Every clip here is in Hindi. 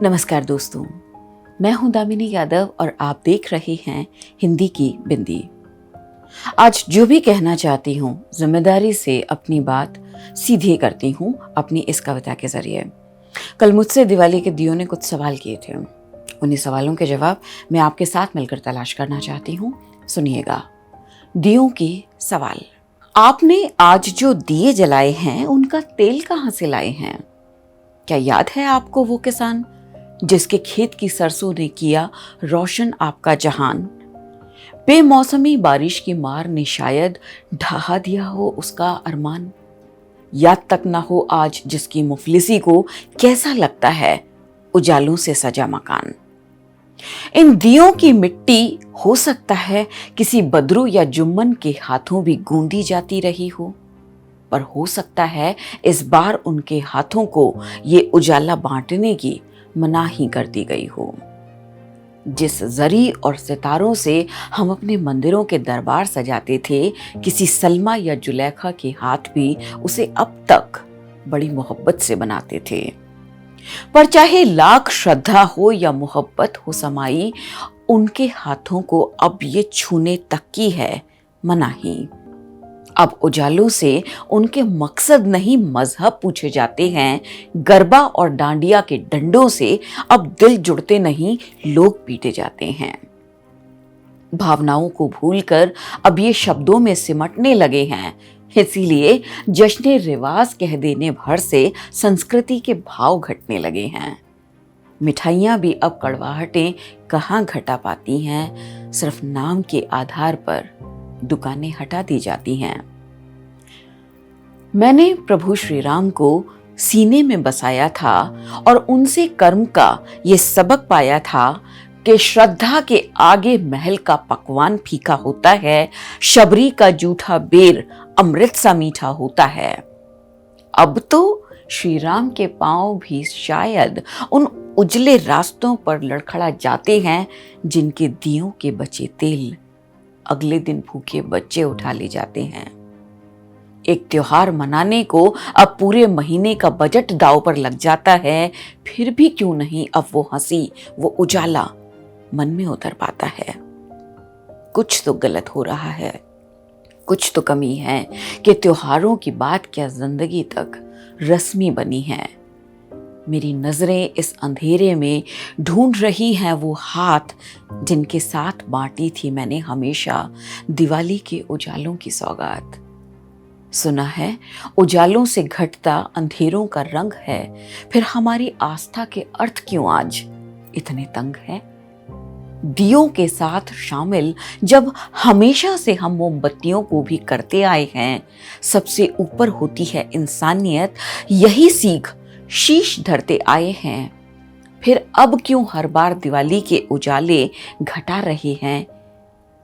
नमस्कार दोस्तों, मैं हूं दामिनी यादव और आप देख रहे हैं हिंदी की बिंदी। आज जो भी कहना चाहती हूं, जिम्मेदारी से अपनी बात सीधे करती हूं अपनी इस कविता के जरिए। कल मुझसे दिवाली के दियों ने कुछ सवाल किए थे। उन्हीं सवालों के जवाब मैं आपके साथ मिलकर तलाश करना चाहती हूं। सुनिएगा। दियों की सवाल। आपने आज जो दिए जलाए हैं उनका तेल कहां से लाए हैं? क्या याद है आपको वो किसान जिसके खेत की सरसों ने किया रोशन आपका जहान? बेमौसमी बारिश की मार ने शायद ढहा दिया हो उसका अरमान। याद तक ना हो आज जिसकी मुफलिसी को कैसा लगता है उजालों से सजा मकान। इन दियों की मिट्टी हो सकता है किसी बदरू या जुम्मन के हाथों भी गूंदी जाती रही हो, पर हो सकता है इस बार उनके हाथों को ये उजाला बांटने की मनाही कर दी गई हो। जिस जरी और सितारों से हम अपने मंदिरों के दरबार सजाते थे, किसी सलमा या जुलेखा के हाथ भी उसे अब तक बड़ी मोहब्बत से बनाते थे। पर चाहे लाख श्रद्धा हो या मोहब्बत हो समाई, उनके हाथों को अब ये छूने तक की है मनाही। अब उजालों से उनके मकसद नहीं मजहब पूछे जाते हैं, गरबा और डांडिया के डंडों से अब दिल जुड़ते नहीं लोग पीटे जाते हैं। भावनाओं को भूलकर अब ये शब्दों में सिमटने लगे हैं, इसीलिए जश्न रिवाज कह देने भर से संस्कृति के भाव घटने लगे हैं। मिठाइयां भी अब कड़वाहटें कहाँ घटा पाती हैं, सिर्फ नाम के आधार पर दुकानें हटा दी जाती हैं। मैंने प्रभु श्री राम को सीने में बसाया था और उनसे कर्म का ये सबक पाया था कि श्रद्धा के आगे महल का पकवान फीका होता है, शबरी का जूठा बेर अमृत सा मीठा होता है। अब तो श्री राम के पांव भी शायद उन उजले रास्तों पर लड़खड़ा जाते हैं जिनके दियों के बचे तेल अगले दिन भूखे बच्चे उठा ले जाते हैं। एक त्योहार मनाने को अब पूरे महीने का बजट दांव पर लग जाता है, फिर भी क्यों नहीं अब वो हंसी, वो उजाला मन में उतर पाता है। कुछ तो गलत हो रहा है, कुछ तो कमी है कि त्योहारों की बात क्या जिंदगी तक रस्मी बनी है। मेरी नजरें इस अंधेरे में ढूंढ रही हैं वो हाथ जिनके साथ बांटी थी मैंने हमेशा दिवाली के उजालों की सौगात। सुना है उजालों से घटता अंधेरों का रंग है, फिर हमारी आस्था के अर्थ क्यों आज इतने तंग है? दियों के साथ शामिल जब हमेशा से हम मोमबत्तियों को भी करते आए हैं, सबसे ऊपर होती है इंसानियत, यही सीख शीश धरते आए हैं। फिर अब क्यों हर बार दिवाली के उजाले घटा रहे हैं?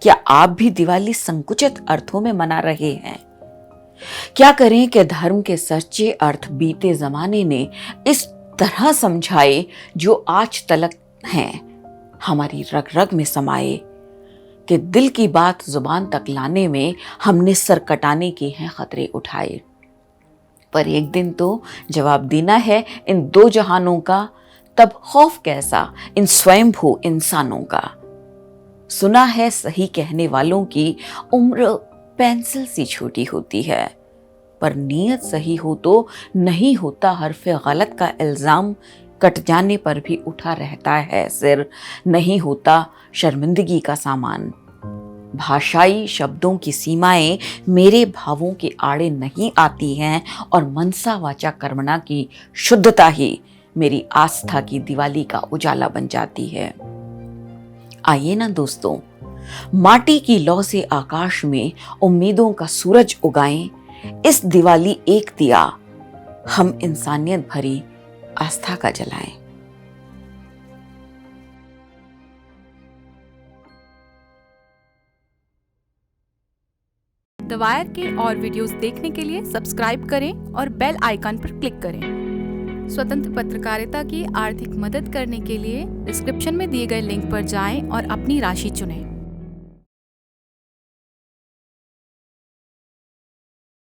क्या आप भी दिवाली संकुचित अर्थों में मना रहे हैं? क्या करें कि धर्म के सच्चे अर्थ बीते जमाने ने इस तरह समझाए जो आज तलक हैं हमारी रग रग में समाये, कि दिल की बात जुबान तक लाने में हमने सर कटाने के हैं खतरे उठाए। पर एक दिन तो जवाब देना है इन दो जहानों का, तब खौफ कैसा इन स्वयंभू इंसानों का। सुना है सही कहने वालों की उम्र पेंसिल सी छोटी होती है, पर नीयत सही हो तो नहीं होता हरफे गलत का इल्जाम, कट जाने पर भी उठा रहता है सिर, नहीं होता शर्मिंदगी का सामान। भाषाई शब्दों की सीमाएं मेरे भावों के आड़े नहीं आती हैं और मनसा वाचा कर्मणा की शुद्धता ही मेरी आस्था की दिवाली का उजाला बन जाती है। आइए ना दोस्तों, माटी की लौ से आकाश में उम्मीदों का सूरज उगाएं। इस दिवाली एक दिया हम इंसानियत भरी आस्था का जलाएं। द वायर के और वीडियोस देखने के लिए सब्सक्राइब करें और बेल आइकन पर क्लिक करें। स्वतंत्र पत्रकारिता की आर्थिक मदद करने के लिए डिस्क्रिप्शन में दिए गए लिंक पर जाएं और अपनी राशि चुनें।